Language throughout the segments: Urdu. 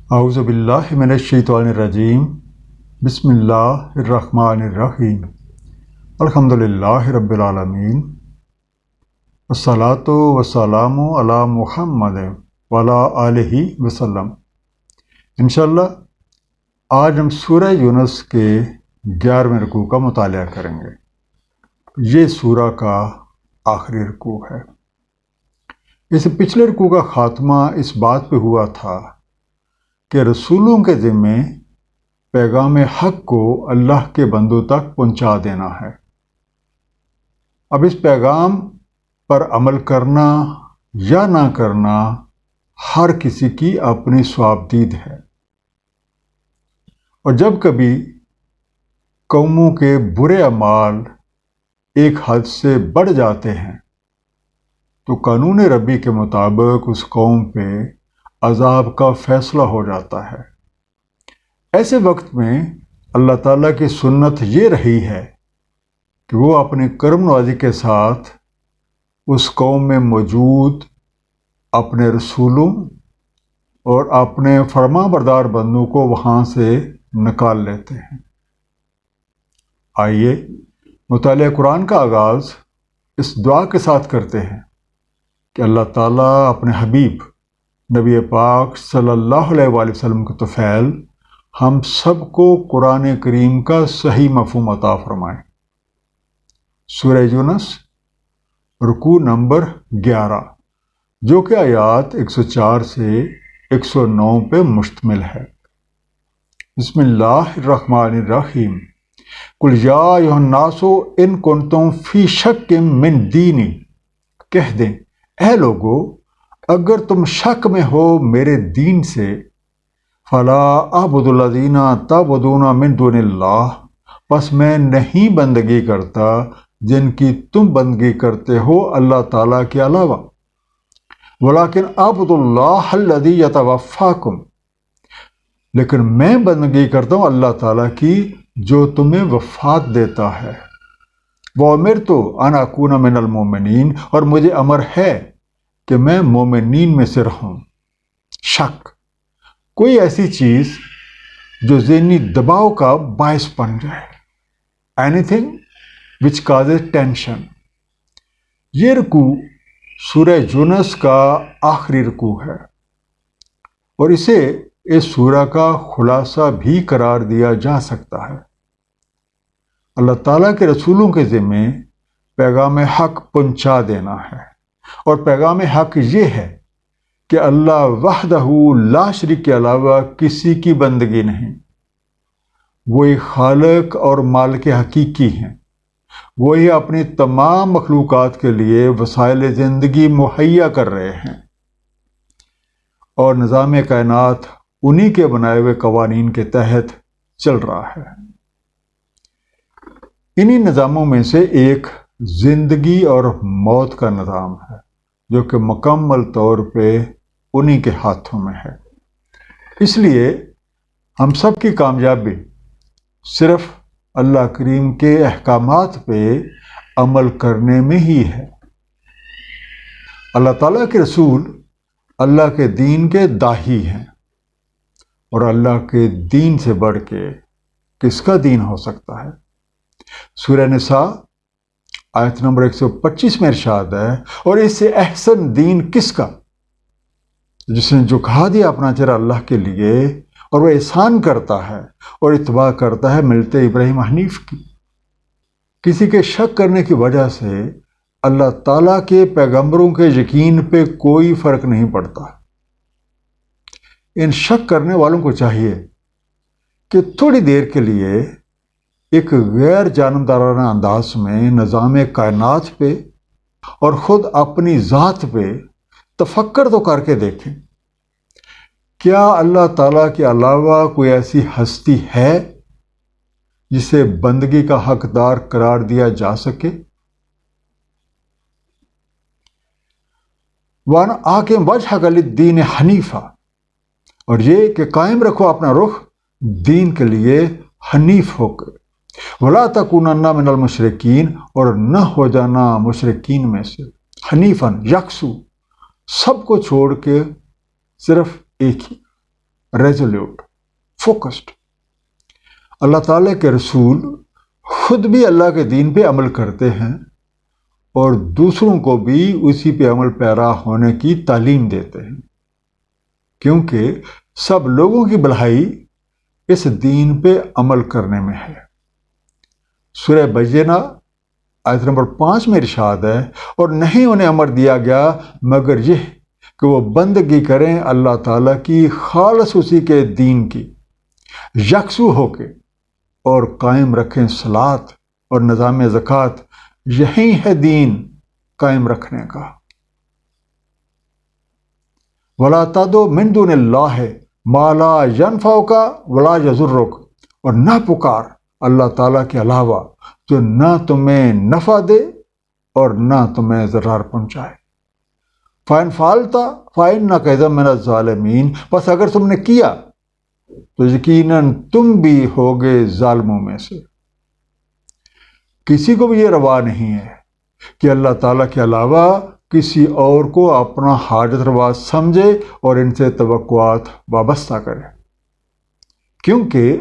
اعوذ باللہ من الشیطان الرجیم بسم اللہ الرحمن الرحیم الحمدللہ رب العالمین والصلاۃ والسلام علی محمد وعلی آلہ وسلم۔ انشاءاللہ آج ہم سورہ یونس کے 11ویں رکوع کا مطالعہ کریں گے۔ یہ سورہ کا آخری رکوع ہے۔ اس پچھلے رکوع کا خاتمہ اس بات پہ ہوا تھا کہ رسولوں کے ذمے پیغام حق کو اللہ کے بندوں تک پہنچا دینا ہے۔ اب اس پیغام پر عمل کرنا یا نہ کرنا ہر کسی کی اپنی ثوابدید ہے، اور جب کبھی قوموں کے برے اعمال ایک حد سے بڑھ جاتے ہیں تو قانون ربی کے مطابق اس قوم پہ عذاب کا فیصلہ ہو جاتا ہے۔ ایسے وقت میں اللہ تعالیٰ کی سنت یہ رہی ہے کہ وہ اپنی کرم نوازی کے ساتھ اس قوم میں موجود اپنے رسولوں اور اپنے فرما بردار بندوں کو وہاں سے نکال لیتے ہیں۔ آئیے مطالعہ قرآن کا آغاز اس دعا کے ساتھ کرتے ہیں کہ اللہ تعالیٰ اپنے حبیب نبی پاک صلی اللہ علیہ وآلہ وسلم کے طفیل ہم سب کو قرآن کریم کا صحیح مفہوم عطا فرمائیں۔ سورہ یونس رکوع نمبر 11، جو کہ آیات 104 سے 109 پہ مشتمل ہے۔ بسم اللہ الرحمن الرحیم۔ قل یا ایھا الناس ان کنتم فی شک من دینی، کہہ دیں اے لوگو اگر تم شک میں ہو میرے دین سے، فلا اعبد الذین تعبدون من دون اللہ، پس میں نہیں بندگی کرتا جن کی تم بندگی کرتے ہو اللہ تعالیٰ کے علاوہ، ولیکن اعبد اللہ الذی یتوفاکم، لیکن میں بندگی کرتا ہوں اللہ تعالیٰ کی جو تمہیں وفات دیتا ہے۔ وَأُمِرْتُ أَنْ أَكُونَ مِنَ الْمُؤْمِنِينَ، اور مجھے امر ہے کہ میں مومنین میں سے رہوں۔ شک، کوئی ایسی چیز جو ذہنی دباؤ کا باعث بن جائے، anything which causes tension۔ یہ رکوع سورہ یونس کا آخری رکوع ہے، اور اسے اس سورہ کا خلاصہ بھی قرار دیا جا سکتا ہے۔ اللہ تعالیٰ کے رسولوں کے ذمے پیغام حق پہنچا دینا ہے، اور پیغام حق یہ ہے کہ اللہ وحدہ لا شریک کے علاوہ کسی کی بندگی نہیں، وہی خالق اور مالک حقیقی ہیں، وہی اپنی تمام مخلوقات کے لیے وسائل زندگی مہیا کر رہے ہیں، اور نظام کائنات انہی کے بنائے ہوئے قوانین کے تحت چل رہا ہے۔ انہی نظاموں میں سے ایک زندگی اور موت کا نظام ہے، جو کہ مکمل طور پہ انہی کے ہاتھوں میں ہے۔ اس لیے ہم سب کی کامیابی صرف اللہ کریم کے احکامات پہ عمل کرنے میں ہی ہے۔ اللہ تعالیٰ کے رسول اللہ کے دین کے داعی ہیں، اور اللہ کے دین سے بڑھ کے کس کا دین ہو سکتا ہے؟ سورہ نساء آیت نمبر 125 میں ارشاد ہے، اور اس سے احسن دین کس کا، جس نے جھکا دیا اپنا چہرہ اللہ کے لیے اور وہ احسان کرتا ہے اور اتباع کرتا ہے ملت ابراہیم حنیف کی۔ کسی کے شک کرنے کی وجہ سے اللہ تعالیٰ کے پیغمبروں کے یقین پہ کوئی فرق نہیں پڑتا۔ ان شک کرنے والوں کو چاہیے کہ تھوڑی دیر کے لیے ایک غیر جانبدارانہ انداز میں نظام کائنات پہ اور خود اپنی ذات پہ تفکر تو کر کے دیکھیں، کیا اللہ تعالیٰ کے علاوہ کوئی ایسی ہستی ہے جسے بندگی کا حقدار قرار دیا جا سکے؟ وَأَنْ أَقِمْ وَجْهَكَ لِلدِّينِ حَنِيفًا، اور یہ کہ قائم رکھو اپنا رخ دین کے لیے حنیف ہو کر، وَلَا تَكُونَنَّ مِنَ الْمُشْرِكِينَ، اور نہ ہو جانا مشرکین میں سے، حنیفاً یکسو، سب کو چھوڑ کے صرف ایک ہی۔ Resolute, focused. اللہ تعالیٰ کے رسول خود بھی اللہ کے دین پہ عمل کرتے ہیں اور دوسروں کو بھی اسی پہ عمل پیرا ہونے کی تعلیم دیتے ہیں، کیونکہ سب لوگوں کی بھلائی اس دین پہ عمل کرنے میں ہے۔ سورہ بینہ آیت نمبر 5 میں ارشاد ہے، اور نہیں انہیں امر دیا گیا مگر یہ کہ وہ بندگی کریں اللہ تعالیٰ کی خالص اسی کے دین کی، یکسو ہو کے، اور قائم رکھیں صلاۃ اور نظام زکوٰۃ۔ یہی ہے دین قائم رکھنے کا۔ وَلَا تَدْعُ مِن دُونِ اللَّهِ مَا لَا يَنفَعُكَ وَلَا يَضُرُّكَ، اور نہ پکار اللہ تعالیٰ کے علاوہ جو نہ تمہیں نفع دے اور نہ تمہیں ضرر پہنچائے۔ فَإِنْ فَعَلْتَ فَإِنَّكَ إِذًا مِنَ الظَّالِمِينَ، بس اگر تم نے کیا تو یقیناً تم بھی ہوگے ظالموں میں سے۔ کسی کو بھی یہ روا نہیں ہے کہ اللہ تعالیٰ کے علاوہ کسی اور کو اپنا حاجت روا سمجھے اور ان سے توقعات وابستہ کرے، کیونکہ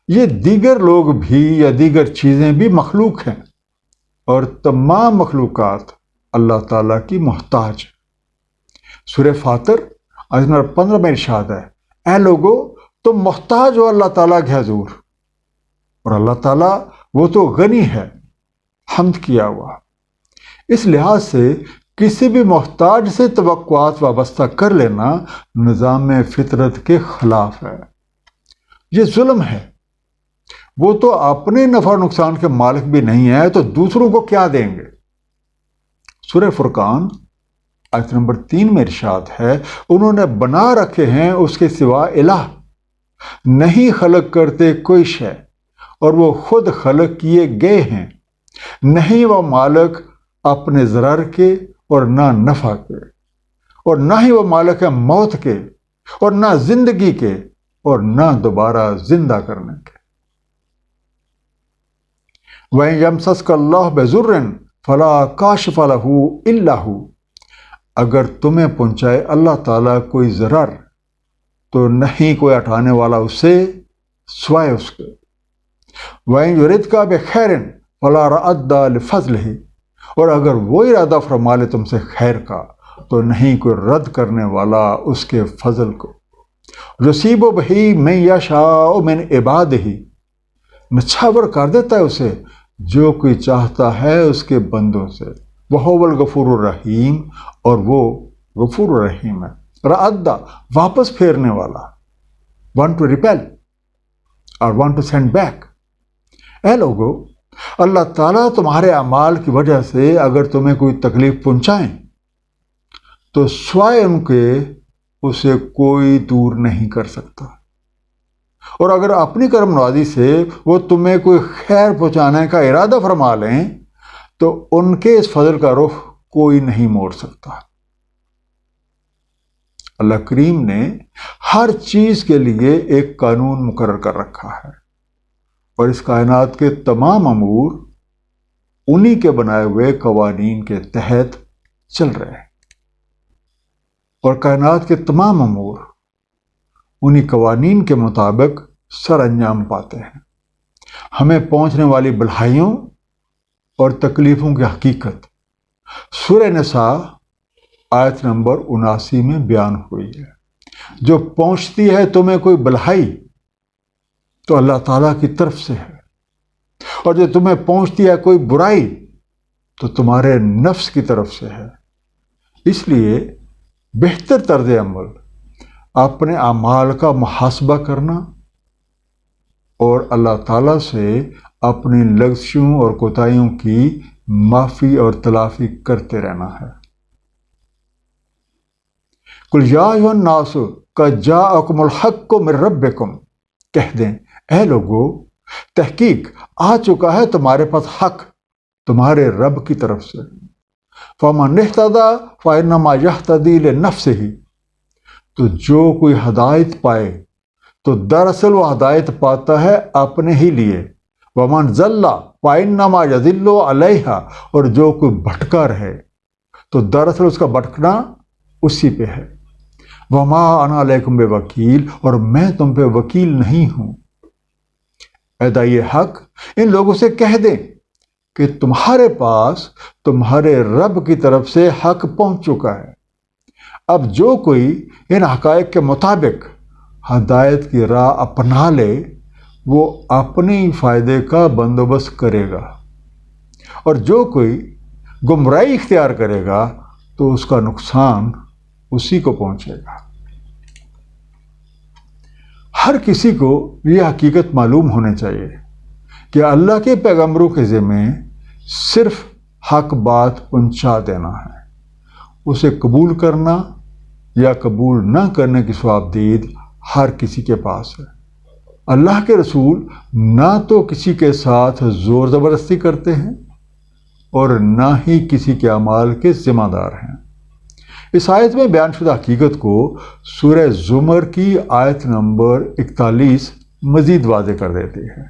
یہ دیگر لوگ بھی یا دیگر چیزیں بھی مخلوق ہیں اور تمام مخلوقات اللہ تعالیٰ کی محتاج ہیں۔ سورہ فاطر آیت نمبر 15 میں ارشاد ہے، اے لوگو تم محتاج ہو اللہ تعالیٰ کے حضور، اور اللہ تعالیٰ وہ تو غنی ہے، حمد کیا ہوا۔ اس لحاظ سے کسی بھی محتاج سے توقعات وابستہ کر لینا نظام فطرت کے خلاف ہے، یہ ظلم ہے۔ وہ تو اپنے نفع نقصان کے مالک بھی نہیں ہے تو دوسروں کو کیا دیں گے۔ سورہ فرقان آیت نمبر 3 میں ارشاد ہے، انہوں نے بنا رکھے ہیں اس کے سوا الہ، نہیں خلق کرتے کوئی شے اور وہ خود خلق کیے گئے ہیں، نہیں وہ مالک اپنے ضرر کے اور نہ نفع کے، اور نہ ہی وہ مالک ہے موت کے اور نہ زندگی کے اور نہ دوبارہ زندہ کرنے کے۔ وَإِن يَمْسَسْكَ اللَّهُ بِضُرٍّ فَلَا كَاشِفَ لَهُ إِلَّا هُوَ، اگر تمہیں پہنچائے اللہ تعالیٰ کوئی ضرر تو نہیں کوئی ہٹانے والا اسے سوائے اس کے۔ وَإِن يُرِدْكَ بِخَيْرٍ فَلَا رَادَّ لِفَضْلِهِ، اور اگر وہ ارادہ فرما لے تم سے خیر کا تو نہیں کوئی رد کرنے والا اس کے فضل کو۔ یصیب بہ من یشاء من عبادہ، نچھاور کر دیتا ہے اسے جو کوئی چاہتا ہے اس کے بندوں سے۔ وہو الغفور الرحیم، اور وہ غفور الرحیم ہے۔ رَأَدَّ، واپس پھیرنے والا، want to repel اور want to send back۔ اے لوگو، اللہ تعالیٰ تمہارے اعمال کی وجہ سے اگر تمہیں کوئی تکلیف پہنچائیں تو سوائے ان کے اسے کوئی دور نہیں کر سکتا، اور اگر اپنی کرم نوازی سے وہ تمہیں کوئی خیر پہنچانے کا ارادہ فرما لیں تو ان کے اس فضل کا رخ کوئی نہیں موڑ سکتا۔ اللہ کریم نے ہر چیز کے لیے ایک قانون مقرر کر رکھا ہے، اور اس کائنات کے تمام امور انہی کے بنائے ہوئے قوانین کے تحت چل رہے ہیں، اور کائنات کے تمام امور انہی قوانین کے مطابق سر انجام پاتے ہیں۔ ہمیں پہنچنے والی بھلائیوں اور تکلیفوں کی حقیقت سورہ نساء آیت نمبر 79 میں بیان ہوئی ہے۔ جو پہنچتی ہے تمہیں کوئی بھلائی تو اللہ تعالیٰ کی طرف سے ہے، اور جو تمہیں پہنچتی ہے کوئی برائی تو تمہارے نفس کی طرف سے ہے۔ اس لیے بہتر طرز عمل اپنے اعمال کا محاسبہ کرنا اور اللہ تعالیٰ سے اپنی لغزشوں اور کوتاہیوں کی معافی اور تلافی کرتے رہنا ہے۔ قُلْ يَا أَيُّهَا النَّاسُ قَدْ جَاءَكُمُ الْحَقُّ مِن رَبِّكُمْ، کہہ دیں اے لوگو، تحقیق آ چکا ہے تمہارے پاس حق تمہارے رب کی طرف سے۔ فَمَنِ اهْتَدَىٰ فَإِنَّمَا يَهْتَدِي لِنَفْسِهِ، تو جو کوئی ہدایت پائے تو دراصل وہ ہدایت پاتا ہے اپنے ہی لیے۔ وَمَنْ ضَلَّ فَإِنَّمَا يَضِلُّ عَلَيْهَا، اور جو کوئی بھٹکا رہے تو دراصل اس کا بھٹکنا اسی پہ ہے۔ وما انا علیکم بوکیل، اور میں تم پہ وکیل نہیں ہوں۔ اے داعی حق، ان لوگوں سے کہہ دیں کہ تمہارے پاس تمہارے رب کی طرف سے حق پہنچ چکا ہے۔ اب جو کوئی ان حقائق کے مطابق ہدایت کی راہ اپنا لے وہ اپنے فائدے کا بندوبست کرے گا، اور جو کوئی گمراہی اختیار کرے گا تو اس کا نقصان اسی کو پہنچے گا۔ ہر کسی کو یہ حقیقت معلوم ہونی چاہیے کہ اللہ کے پیغمبروں کے ذمے صرف حق بات پہنچا دینا ہے، اسے قبول کرنا یا قبول نہ کرنے کی ثوابدید ہر کسی کے پاس ہے۔ اللہ کے رسول نہ تو کسی کے ساتھ زور زبردستی کرتے ہیں اور نہ ہی کسی کے اعمال کے ذمہ دار ہیں۔ اس آیت میں بیان شدہ حقیقت کو سورہ زمر کی آیت نمبر 41 مزید واضح کر دیتی ہے۔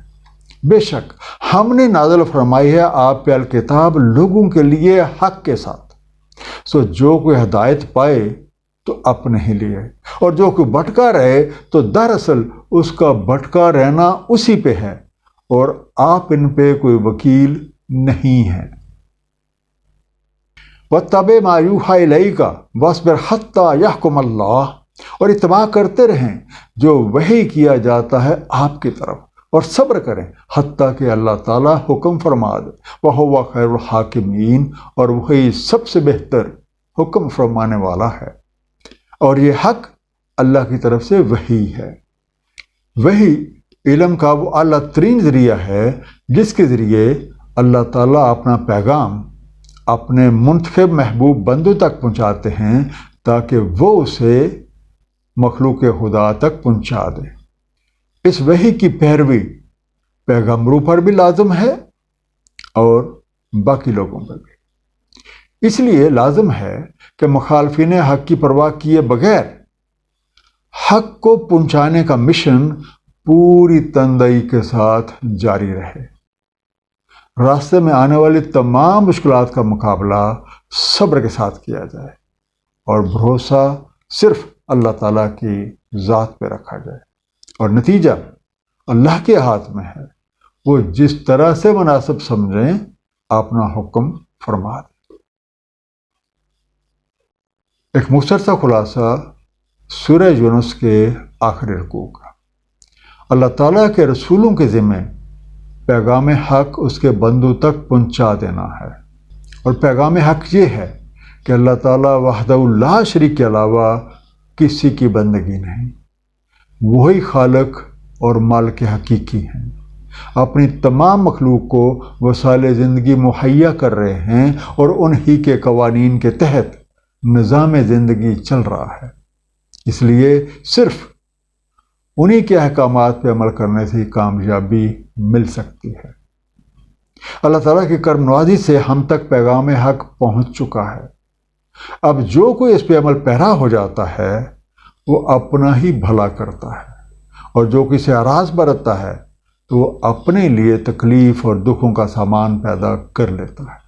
بے شک ہم نے نازل فرمائی ہے آپ پہ الکتاب لوگوں کے لیے حق کے ساتھ، سو جو کوئی ہدایت پائے تو اپنے ہی لیے، اور جو کوئی بھٹکا رہے تو دراصل اس کا بھٹکا رہنا اسی پہ ہے، اور آپ ان پہ کوئی وکیل نہیں ہیں۔ وَاتَّبِعْ مَا يُوحَىٰ إِلَيْكَ وَاصْبِرْ حَتَّىٰ يَحْكُمَ اللَّهُ، اور اتباع کرتے رہیں جو وحی کیا جاتا ہے آپ کی طرف، اور صبر کریں حتیٰ کہ اللہ تعالیٰ حکم فرما دے۔ وَهُوَ خَيْرُ الْحَاكِمِينَ، اور وہی سب سے بہتر حکم فرمانے والا ہے۔ اور یہ حق اللہ کی طرف سے وحی ہے۔ وحی علم کا وہ اعلیٰ ترین ذریعہ ہے جس کے ذریعے اللہ تعالیٰ اپنا پیغام اپنے منتخب محبوب بندوں تک پہنچاتے ہیں تاکہ وہ اسے مخلوق خدا تک پہنچا دے۔ اس وحی کی پیروی پیغمبروں پر بھی لازم ہے اور باقی لوگوں پر بھی۔ اس لیے لازم ہے کہ مخالفین حق کی پرواہ کیے بغیر حق کو پہنچانے کا مشن پوری تندئی کے ساتھ جاری رہے۔ راستے میں آنے والی تمام مشکلات کا مقابلہ صبر کے ساتھ کیا جائے اور بھروسہ صرف اللہ تعالیٰ کی ذات پہ رکھا جائے، اور نتیجہ اللہ کے ہاتھ میں ہے، وہ جس طرح سے مناسب سمجھیں اپنا حکم فرما دے۔ ایک مختصر خلاصہ سورہ یونس کے آخری رکوع کا۔ اللہ تعالیٰ کے رسولوں کے ذمے پیغام حق اس کے بندوں تک پہنچا دینا ہے، اور پیغام حق یہ ہے کہ اللہ تعالیٰ وحدہ لا شریک کے علاوہ کسی کی بندگی نہیں، وہی خالق اور مالک حقیقی ہیں، اپنی تمام مخلوق کو وسائل زندگی مہیا کر رہے ہیں اور انہی کے قوانین کے تحت نظام زندگی چل رہا ہے۔ اس لیے صرف انہی کے احکامات پہ عمل کرنے سے ہی کامیابی مل سکتی ہے۔ اللہ تعالیٰ کی کرم نوازی سے ہم تک پیغام حق پہنچ چکا ہے۔ اب جو کوئی اس پہ عمل پیرا ہو جاتا ہے وہ اپنا ہی بھلا کرتا ہے، اور جو کسی اعراض برتتا ہے تو وہ اپنے لیے تکلیف اور دکھوں کا سامان پیدا کر لیتا ہے۔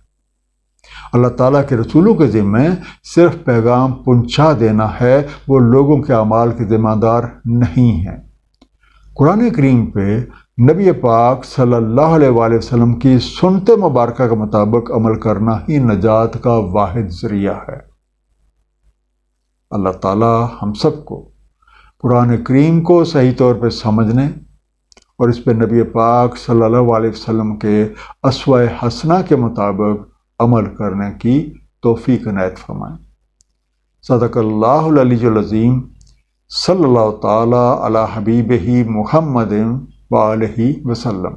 اللہ تعالیٰ کے رسولوں کے ذمے صرف پیغام پہنچا دینا ہے، وہ لوگوں کے اعمال کے ذمہ دار نہیں ہیں۔ قرآن کریم پہ نبی پاک صلی اللہ علیہ وآلہ وسلم کی سنت مبارکہ کے مطابق عمل کرنا ہی نجات کا واحد ذریعہ ہے۔ اللہ تعالیٰ ہم سب کو قرآن کریم کو صحیح طور پہ سمجھنے اور اس پہ نبی پاک صلی اللہ علیہ وسلم کے اسوہ حسنہ کے مطابق عمل کرنے کی توفیق عنایت فرمائیں۔ صدق اللہ العلی العظیم، صلی اللہ تعالی علی حبیبہ محمد وآلہ وسلم۔